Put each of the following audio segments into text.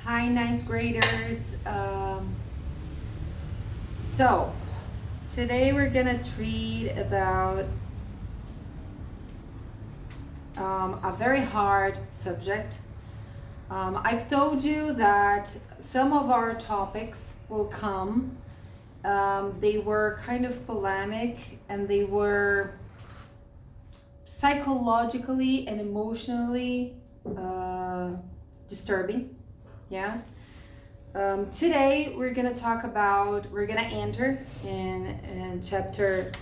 Hi, ninth graders. So today we're gonna read about a very hard subject. I've told you that some of our topics will come. They were kind of polemic and they were psychologically and emotionally disturbing. Yeah. Today we're gonna enter in chapter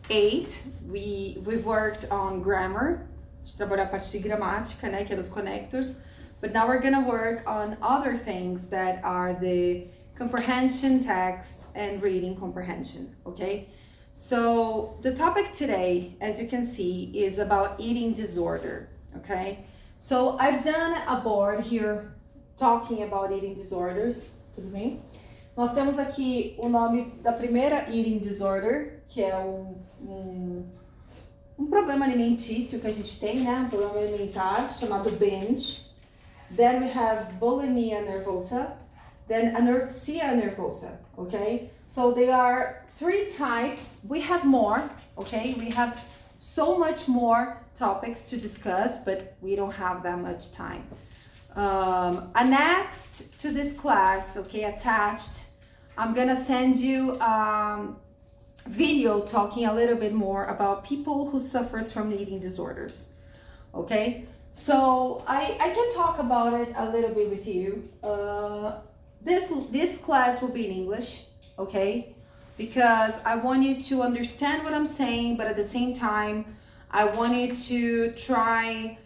8. We've worked on grammar, a gente trabalhou a parte de gramática, né, que é os connectors, but now we're gonna work on other things that are the comprehension, text, and reading comprehension, okay? So the topic today, as you can see, is about eating disorder, okay? So I've done a board here talking about eating disorders, tudo bem? Nós temos aqui o nome da primeira eating disorder, que é um problema alimentício que a gente tem, né? Um problema alimentar chamado binge. Then we have bulimia nervosa, then anorexia nervosa, okay? So they are 3 types. We have more, okay? We have so much more topics to discuss, but we don't have that much time. Annexed to this class, okay, attached, I'm gonna send you video talking a little bit more about people who suffers from eating disorders, okay? So I can talk about it a little bit with you. This class will be in English, okay? Because I want you to understand what I'm saying, but at the same time, I want you to try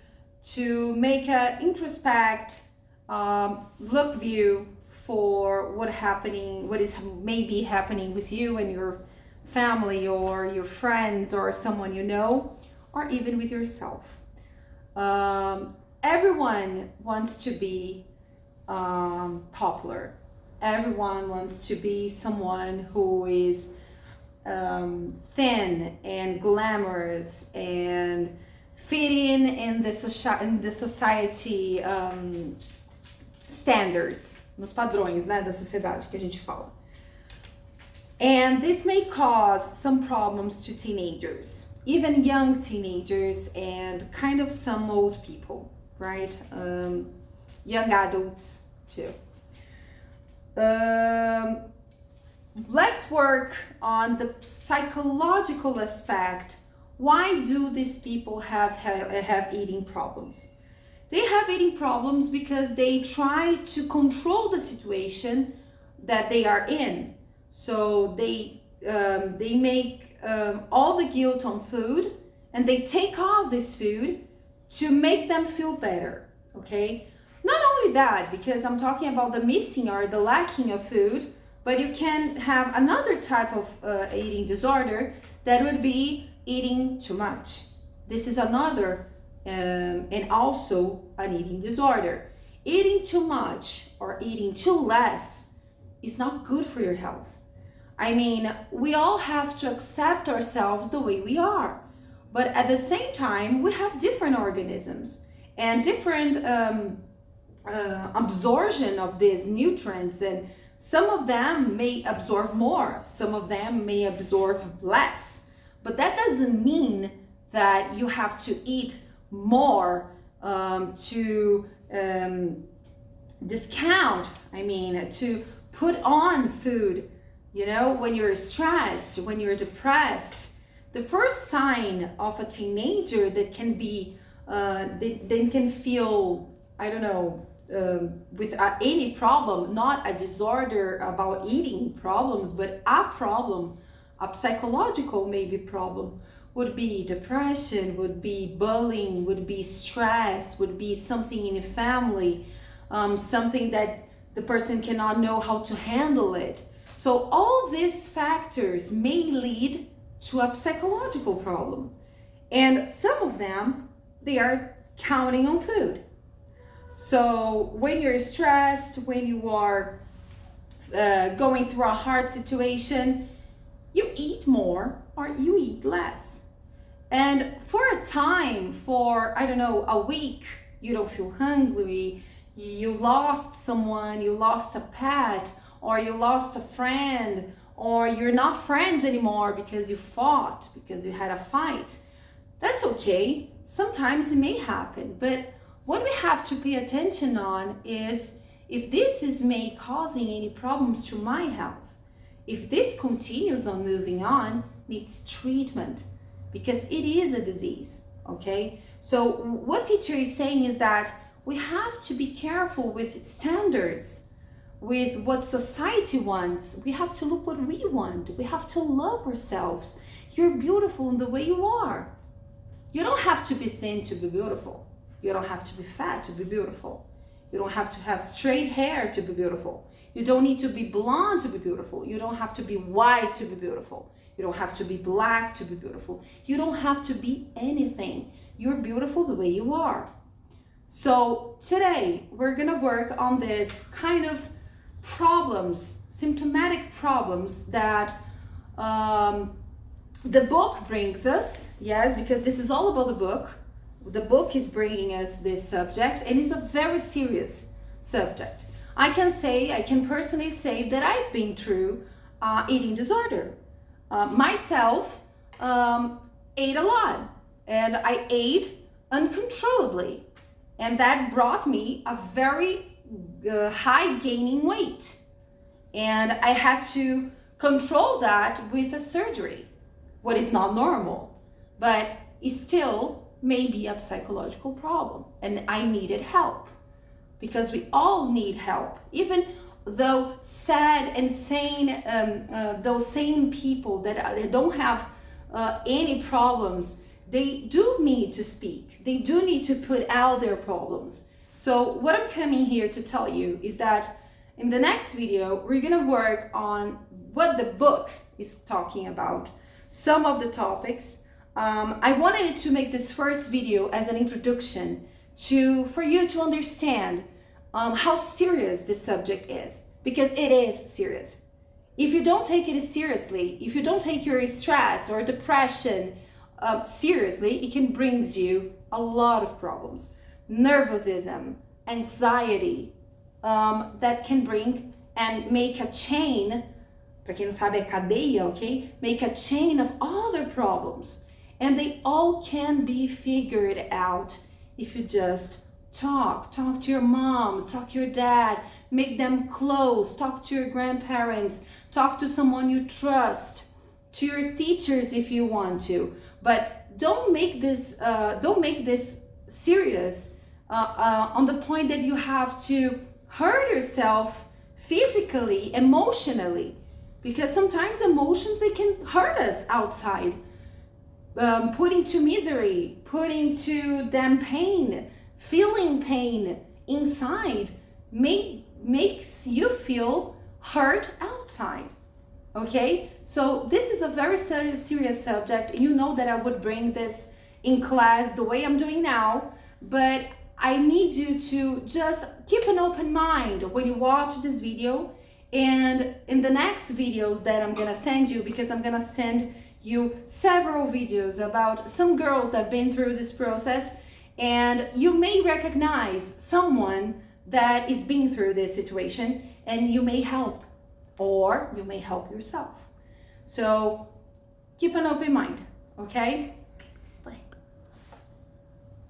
to make an introspect look view for what is maybe happening with you and your family or your friends or someone you know, or even with yourself. Everyone wants to be popular. Everyone wants to be someone who is thin and glamorous and fit in the society standards, nos padrões, né, da sociedade que a gente fala. And this may cause some problems to teenagers, even young teenagers and kind of some old people, right? Young adults too. Let's work on the psychological aspect. Why do these people have eating problems? They have eating problems because they try to control the situation that they are in. So they make all the guilt on food and they take off this food to make them feel better, okay? Not only that, because I'm talking about the missing or the lacking of food, but you can have another type of eating disorder that would be eating too much. This is another and also an eating disorder. Eating too much or eating too less is not good for your health. I mean, we all have to accept ourselves the way we are, but at the same time, we have different organisms and different absorption of these nutrients, and some of them may absorb more, some of them may absorb less. But that doesn't mean that you have to eat more to discount, to put on food, you know, when you're stressed, when you're depressed. The first sign of a teenager that can be, they can feel, I don't know, with any problem, not a disorder about eating problems, but a problem, a psychological maybe problem, would be depression, would be bullying, would be stress, would be something in a family, something that the person cannot know how to handle it. So all these factors may lead to a psychological problem. And some of them, they are counting on food. So when you're stressed, when you are going through a hard situation, you eat more or you eat less. And for a time, for, I don't know, a week, you don't feel hungry, you lost someone, you lost a pet, or you lost a friend, or you're not friends anymore because you fought, because you had a fight. That's okay. Sometimes it may happen, but what we have to pay attention on is if this is may causing any problems to my health. If this continues on moving on, needs treatment because it is a disease, okay? So what teacher is saying is that we have to be careful with standards, with what society wants. We have to look what we want. We have to love ourselves. You're beautiful in the way you are. You don't have to be thin to be beautiful. You don't have to be fat to be beautiful. You don't have to have straight hair to be beautiful. You don't need to be blonde to be beautiful. You don't have to be white to be beautiful. You don't have to be black to be beautiful. You don't have to be anything. You're beautiful the way you are. So today we're gonna work on this kind of problems, symptomatic problems that the book brings us. Yes, because this is all about the book. The book is bringing us this subject, and it's a very serious subject. I can personally say that I've been through eating disorder. Myself ate a lot, and I ate uncontrollably, and that brought me a very high gaining weight, and I had to control that with a surgery. What is not normal, but it still may be a psychological problem, and I needed help because we all need help. Even though sad and sane, those sane people that don't have any problems, they do need to speak. They do need to put out their problems. So what I'm coming here to tell you is that in the next video, we're gonna work on what the book is talking about, some of the topics. I wanted to make this first video as an introduction for you to understand how serious this subject is, because it is serious. If you don't take it seriously, if you don't take your stress or depression seriously, it can bring you a lot of problems. Nervosism, anxiety, that can bring and make a chain, para quem não sabe é cadeia, okay? Make a chain of other problems. And they all can be figured out if you just talk to your mom, talk to your dad, make them close, talk to your grandparents, talk to someone you trust, to your teachers if you want to. But don't make this serious on the point that you have to hurt yourself physically, emotionally, because sometimes emotions, they can hurt us outside. Putting to misery, putting to them pain, feeling pain inside makes you feel hurt outside. Okay, so this is a very serious subject. You know that I would bring this in class the way I'm doing now, but I need you to just keep an open mind when you watch this video, and in the next videos that I'm gonna send you, because I'm gonna send you several videos about some girls that have been through this process, and you may recognize someone that is being through this situation, and you may help, or you may help yourself. So keep an open mind, okay?